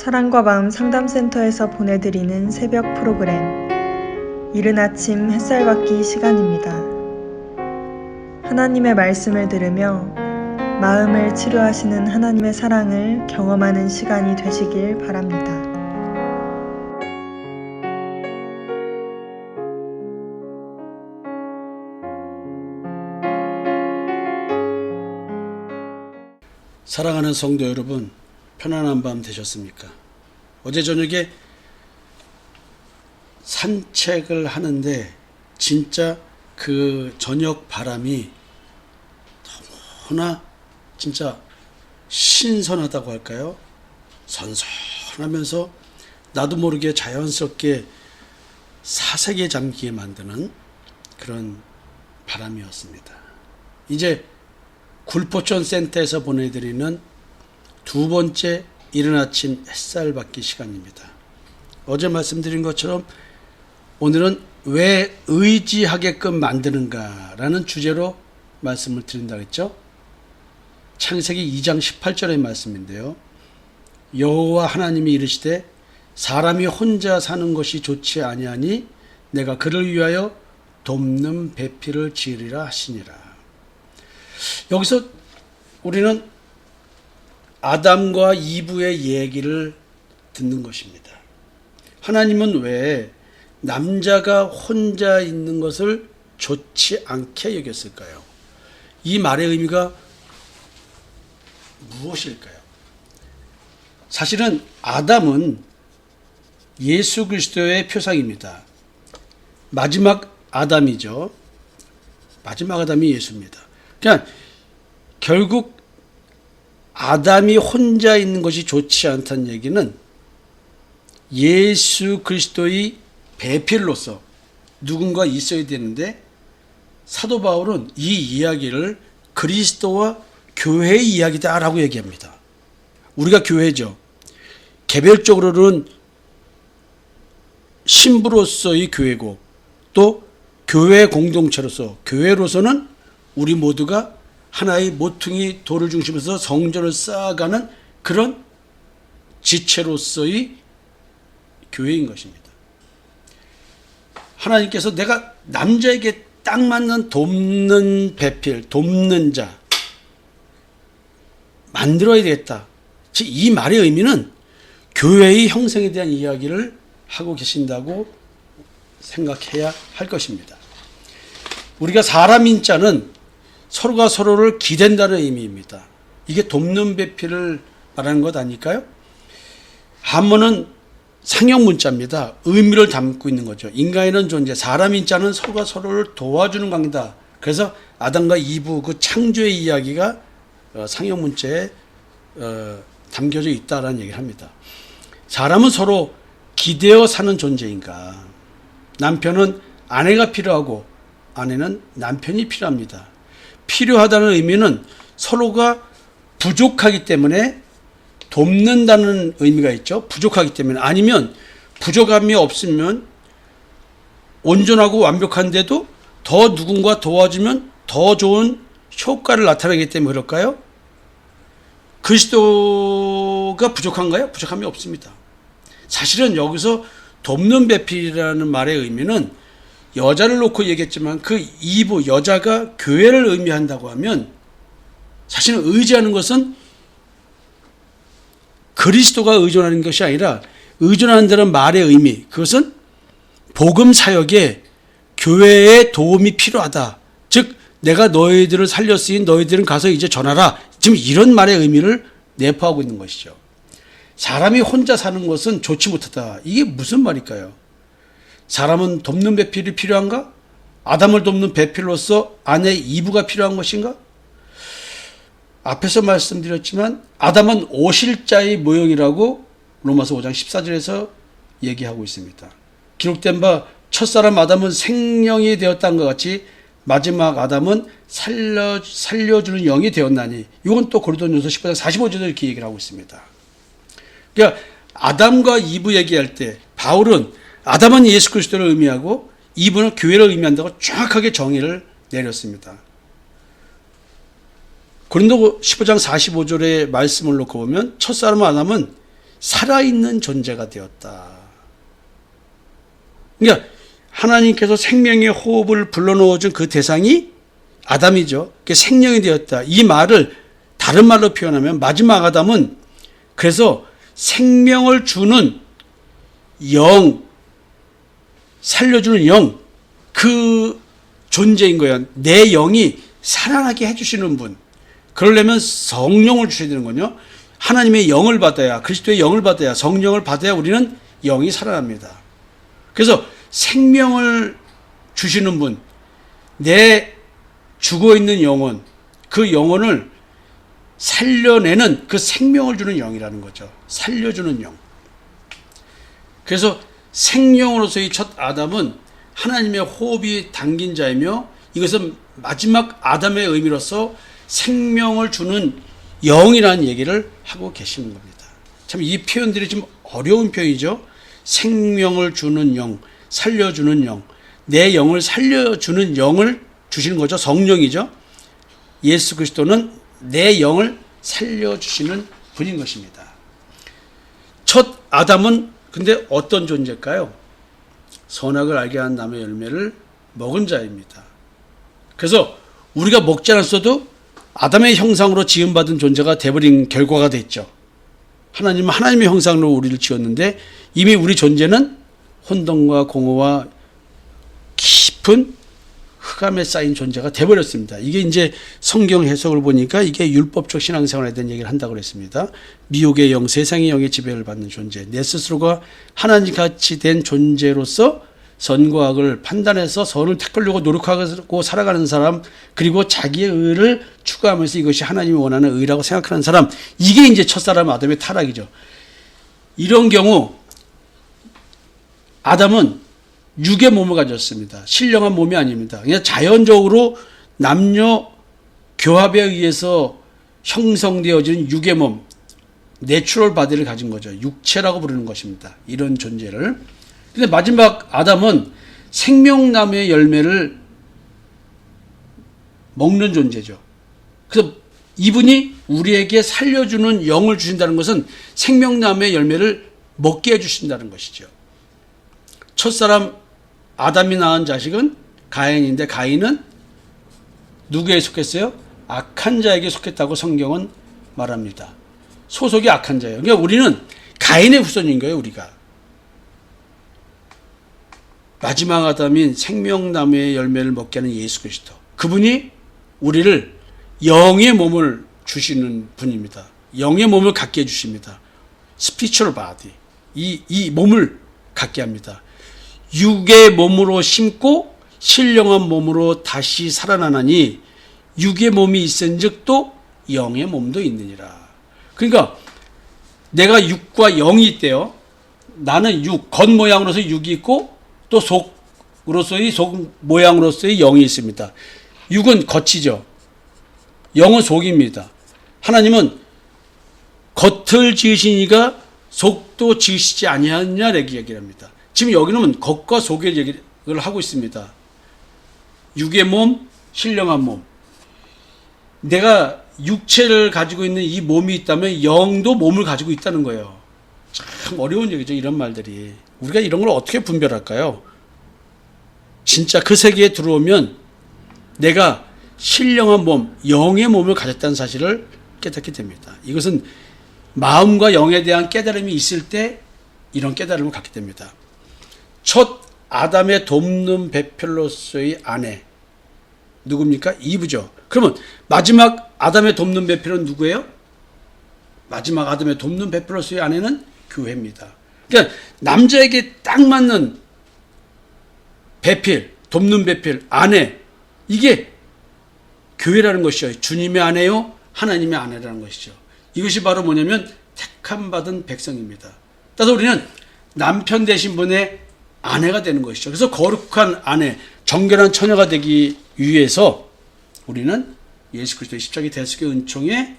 사랑과 마음 상담센터에서 보내드리는 새벽 프로그램 이른 아침 햇살 받기 시간입니다. 하나님의 말씀을 들으며 마음을 치료하시는 하나님의 사랑을 경험하는 시간이 되시길 바랍니다. 사랑하는 성도 여러분, 편안한 밤 되셨습니까? 어제 저녁에 산책을 하는데 진짜 그 저녁 바람이 너무나 진짜 신선하다고 할까요? 선선하면서 나도 모르게 자연스럽게 사색에 잠기게 만드는 그런 바람이었습니다. 이제 굴포천 센터에서 보내드리는 두 번째 이른 아침 햇살 받기 시간입니다. 어제 말씀드린 것처럼 오늘은 왜 의지하게끔 만드는가라는 주제로 말씀을 드린다고 했죠. 창세기 2장 18절의 말씀인데요. 여호와 하나님이 이르시되 사람이 혼자 사는 것이 좋지 아니하니 내가 그를 위하여 돕는 배필을 지으리라 하시니라. 여기서 우리는 아담과 이브의 얘기를 듣는 것입니다. 하나님은 왜 남자가 혼자 있는 것을 좋지 않게 여겼을까요? 이 말의 의미가 무엇일까요? 사실은 아담은 예수 그리스도의 표상입니다. 마지막 아담이죠. 마지막 아담이 예수입니다. 그러니까 결국 아담이 혼자 있는 것이 좋지 않다는 얘기는 예수 그리스도의 배필로서 누군가 있어야 되는데 사도 바울은 이 이야기를 그리스도와 교회의 이야기다라고 얘기합니다. 우리가 교회죠. 개별적으로는 신부로서의 교회고 또 교회 공동체로서 교회로서는 우리 모두가 하나의 모퉁이 돌을 중심으로 성전을 쌓아가는 그런 지체로서의 교회인 것입니다. 하나님께서 내가 남자에게 딱 맞는 돕는 배필, 돕는 자 만들어야 되겠다. 즉 이 말의 의미는 교회의 형성에 대한 이야기를 하고 계신다고 생각해야 할 것입니다. 우리가 사람인 자는 서로가 서로를 기댄다는 의미입니다. 이게 돕는 배필을 말하는 것 아닐까요? 한문은 상형 문자입니다. 의미를 담고 있는 거죠. 인간이라는 존재, 사람인 자는 서로가 서로를 도와주는 관계다. 그래서 아담과 이브 그 창조의 이야기가 상형 문자에 담겨져 있다라는 얘기를 합니다. 사람은 서로 기대어 사는 존재인가? 남편은 아내가 필요하고 아내는 남편이 필요합니다. 필요하다는 의미는 서로가 부족하기 때문에 돕는다는 의미가 있죠. 부족하기 때문에. 아니면 부족함이 없으면 온전하고 완벽한데도 더 누군가 도와주면 더 좋은 효과를 나타내기 때문에 그럴까요? 그리스도가 부족한가요? 부족함이 없습니다. 사실은 여기서 돕는 배필이라는 말의 의미는 여자를 놓고 얘기했지만 그 이브 여자가 교회를 의미한다고 하면 사실은 의지하는 것은 그리스도가 의존하는 것이 아니라 의존한다는 말의 의미, 그것은 복음 사역에 교회의 도움이 필요하다. 즉 내가 너희들을 살렸으니 너희들은 가서 이제 전하라. 지금 이런 말의 의미를 내포하고 있는 것이죠. 사람이 혼자 사는 것은 좋지 못하다. 이게 무슨 말일까요? 사람은 돕는 배필이 필요한가? 아담을 돕는 배필로서 아내 이브가 필요한 것인가? 앞에서 말씀드렸지만 아담은 오실자의 모형이라고 로마서 5장 14절에서 얘기하고 있습니다. 기록된 바 첫사람 아담은 생명이 되었다는 것 같이 마지막 아담은 살려주는 영이 되었나니, 이건 또 고린도전서 15장 45절에 이렇게 얘기를 하고 있습니다. 그러니까 아담과 이브 얘기할 때 바울은 아담은 예수 그리스도를 의미하고 이브는 교회를 의미한다고 정확하게 정의를 내렸습니다. 고린도 15장 45절의 말씀을 놓고 보면 첫사람 아담은 살아있는 존재가 되었다. 그러니까 하나님께서 생명의 호흡을 불러넣어준 그 대상이 아담이죠. 그게 생명이 되었다. 이 말을 다른 말로 표현하면 마지막 아담은 그래서 생명을 주는 영, 살려주는 영, 그 존재인 거예요. 내 영이 살아나게 해주시는 분. 그러려면 성령을 주셔야 되는 거요. 하나님의 영을 받아야, 그리스도의 영을 받아야, 성령을 받아야 우리는 영이 살아납니다. 그래서 생명을 주시는 분, 내 죽어있는 영혼, 그 영혼을 살려내는 그 생명을 주는 영이라는 거죠. 살려주는 영. 그래서 생명으로서의 첫 아담은 하나님의 호흡이 담긴 자이며 이것은 마지막 아담의 의미로서 생명을 주는 영이라는 얘기를 하고 계시는 겁니다. 참 이 표현들이 좀 어려운 표현이죠. 생명을 주는 영, 살려주는 영, 내 영을 살려주는 영을 주시는 거죠. 성령이죠. 예수 그리스도는 내 영을 살려주시는 분인 것입니다. 첫 아담은 근데 어떤 존재일까요? 선악을 알게 한 나무의 열매를 먹은 자입니다. 그래서 우리가 먹지 않았어도 아담의 형상으로 지음받은 존재가 되어버린 결과가 됐죠. 하나님은 하나님의 형상으로 우리를 지었는데 이미 우리 존재는 혼돈과 공허와 깊은 흑암에 쌓인 존재가 되어버렸습니다. 이게 이제 성경 해석을 보니까 이게 율법적 신앙생활에 대한 얘기를 한다고 그랬습니다. 미혹의 영, 세상의 영의 지배를 받는 존재, 내 스스로가 하나님같이 된 존재로서 선과 악을 판단해서 선을 택하려고 노력하고 살아가는 사람, 그리고 자기의 의를 추구하면서 이것이 하나님이 원하는 의라고 생각하는 사람, 이게 이제 첫사람 아담의 타락이죠. 이런 경우 아담은 육의 몸을 가졌습니다. 신령한 몸이 아닙니다. 그냥 자연적으로 남녀 교합에 의해서 형성되어진 육의 몸, 내추럴 바디를 가진 거죠. 육체라고 부르는 것입니다. 이런 존재를. 근데 마지막 아담은 생명나무의 열매를 먹는 존재죠. 그래서 이분이 우리에게 살려주는 영을 주신다는 것은 생명나무의 열매를 먹게 해주신다는 것이죠. 첫사람 아담이 낳은 자식은 가인인데 가인은 누구에 속했어요? 악한 자에게 속했다고 성경은 말합니다. 소속이 악한 자예요. 그러니까 우리는 가인의 후손인 거예요. 우리가. 마지막 아담인 생명나무의 열매를 먹게 하는 예수 그리스도. 그분이 우리를 영의 몸을 주시는 분입니다. 영의 몸을 갖게 해주십니다. spiritual body. 이 몸을 갖게 합니다. 육의 몸으로 심고 신령한 몸으로 다시 살아나나니 육의 몸이 있은즉 또 영의 몸도 있느니라. 그러니까 내가 육과 영이 있대요. 나는 육, 겉모양으로서 육이 있고 또 속으로서의 속 모양으로서의 영이 있습니다. 육은 겉이죠. 영은 속입니다. 하나님은 겉을 지으시니가 속도 지으시지 아니하느냐라고 얘기를 합니다. 지금 여기는 겉과 속의 얘기를 하고 있습니다. 육의 몸, 신령한 몸. 내가 육체를 가지고 있는 이 몸이 있다면 영도 몸을 가지고 있다는 거예요. 참 어려운 얘기죠. 이런 말들이. 우리가 이런 걸 어떻게 분별할까요? 진짜 그 세계에 들어오면 내가 신령한 몸, 영의 몸을 가졌다는 사실을 깨닫게 됩니다. 이것은 마음과 영에 대한 깨달음이 있을 때 이런 깨달음을 갖게 됩니다. 첫 아담의 돕는 배필로서의 아내 누굽니까? 이브죠. 그러면 마지막 아담의 돕는 배필은 누구예요? 마지막 아담의 돕는 배필로서의 아내는 교회입니다. 그러니까 남자에게 딱 맞는 배필, 돕는 배필, 아내, 이게 교회라는 것이죠. 주님의 아내요, 하나님의 아내라는 것이죠. 이것이 바로 뭐냐면 택함 받은 백성입니다. 따라서 우리는 남편 되신 분의 아내가 되는 것이죠. 그래서 거룩한 아내, 정결한 처녀가 되기 위해서 우리는 예수 그리스도의 십자가 대속의 은총에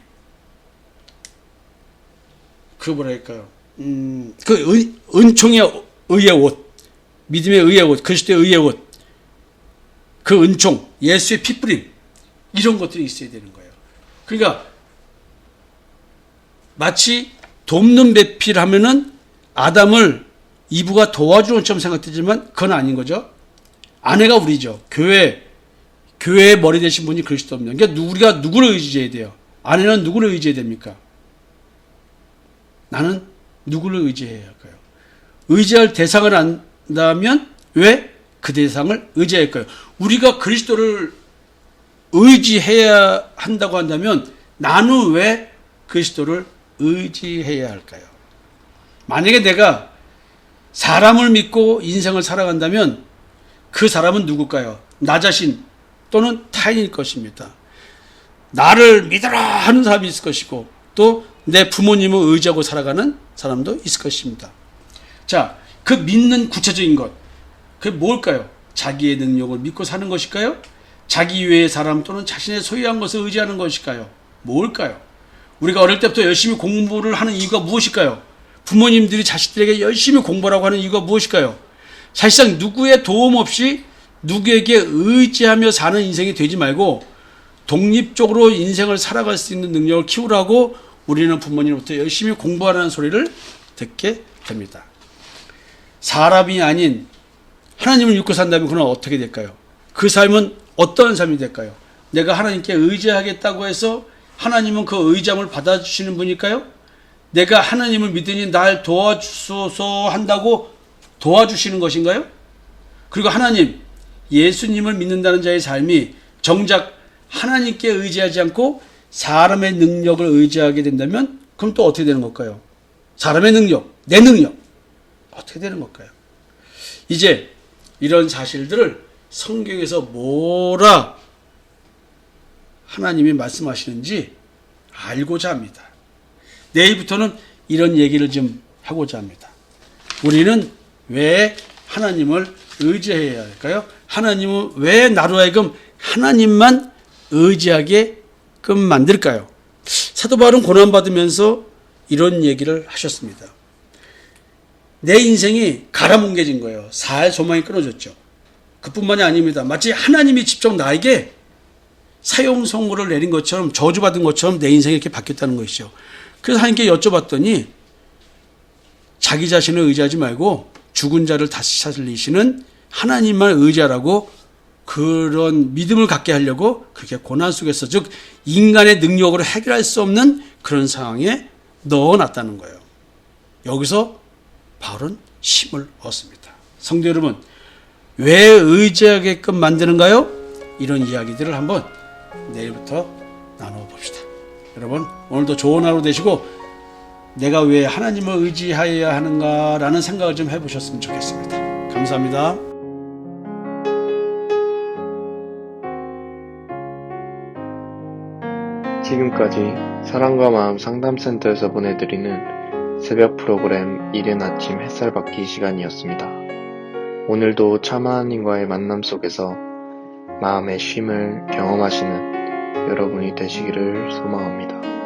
은총의 의의 옷, 믿음의 의의 옷, 그리스도의 의의 옷, 그 은총, 예수의 피뿌림, 이런 것들이 있어야 되는 거예요. 그러니까 마치 돕는 배필하면은 아담을 이브가 도와주는 것처럼 생각되지만 그건 아닌 거죠. 아내가 우리죠. 교회의 머리 되신 분이 그리스도입니다. 그러니까 우리가 누구를 의지해야 돼요? 아내는 누구를 의지해야 됩니까? 나는 누구를 의지해야 할까요? 의지할 대상을 안다면 왜 그 대상을 의지할까요? 우리가 그리스도를 의지해야 한다고 한다면 나는 왜 그리스도를 의지해야 할까요? 만약에 내가 사람을 믿고 인생을 살아간다면 그 사람은 누굴까요? 나 자신 또는 타인일 것입니다. 나를 믿어라 하는 사람이 있을 것이고 또 내 부모님을 의지하고 살아가는 사람도 있을 것입니다. 자, 그 믿는 구체적인 것, 그게 뭘까요? 자기의 능력을 믿고 사는 것일까요? 자기 외의 사람 또는 자신의 소유한 것을 의지하는 것일까요? 뭘까요? 우리가 어릴 때부터 열심히 공부를 하는 이유가 무엇일까요? 부모님들이 자식들에게 열심히 공부하라고 하는 이유가 무엇일까요? 사실상 누구의 도움 없이 누구에게 의지하며 사는 인생이 되지 말고 독립적으로 인생을 살아갈 수 있는 능력을 키우라고 우리는 부모님으로부터 열심히 공부하라는 소리를 듣게 됩니다. 사람이 아닌 하나님을 믿고 산다면 그는 어떻게 될까요? 그 삶은 어떤 삶이 될까요? 내가 하나님께 의지하겠다고 해서 하나님은 그 의지함을 받아주시는 분일까요? 내가 하나님을 믿으니 날 도와주소서 한다고 도와주시는 것인가요? 그리고 하나님, 예수님을 믿는다는 자의 삶이 정작 하나님께 의지하지 않고 사람의 능력을 의지하게 된다면 그럼 또 어떻게 되는 걸까요? 사람의 능력, 내 능력 어떻게 되는 걸까요? 이제 이런 사실들을 성경에서 뭐라 하나님이 말씀하시는지 알고자 합니다. 내일부터는 이런 얘기를 좀 하고자 합니다. 우리는 왜 하나님을 의지해야 할까요? 하나님은 왜 나로 하여금 하나님만 의지하게끔 만들까요? 사도 바울은 고난받으면서 이런 얘기를 하셨습니다. 내 인생이 가라뭉개진 거예요. 살 소망이 끊어졌죠. 그뿐만이 아닙니다. 마치 하나님이 직접 나에게 사형 선고를 내린 것처럼 저주받은 것처럼 내 인생이 이렇게 바뀌었다는 것이죠. 그래서 하나님께 여쭤봤더니 자기 자신을 의지하지 말고 죽은 자를 다시 살리시는 하나님만 의지하라고 그런 믿음을 갖게 하려고 그렇게 고난 속에서 즉 인간의 능력으로 해결할 수 없는 그런 상황에 넣어놨다는 거예요. 여기서 바울은 힘을 얻습니다. 성도 여러분, 왜 의지하게끔 만드는가요? 이런 이야기들을 한번 내일부터 나눠봅시다. 여러분, 오늘도 좋은 하루 되시고 내가 왜 하나님을 의지하여야 하는가라는 생각을 좀 해보셨으면 좋겠습니다. 감사합니다. 지금까지 사랑과 마음 상담센터에서 보내드리는 새벽 프로그램 이른 아침 햇살받기 시간이었습니다. 오늘도 참 하나님과의 만남 속에서 마음의 쉼을 경험하시는 여러분이 되시기를 소망합니다.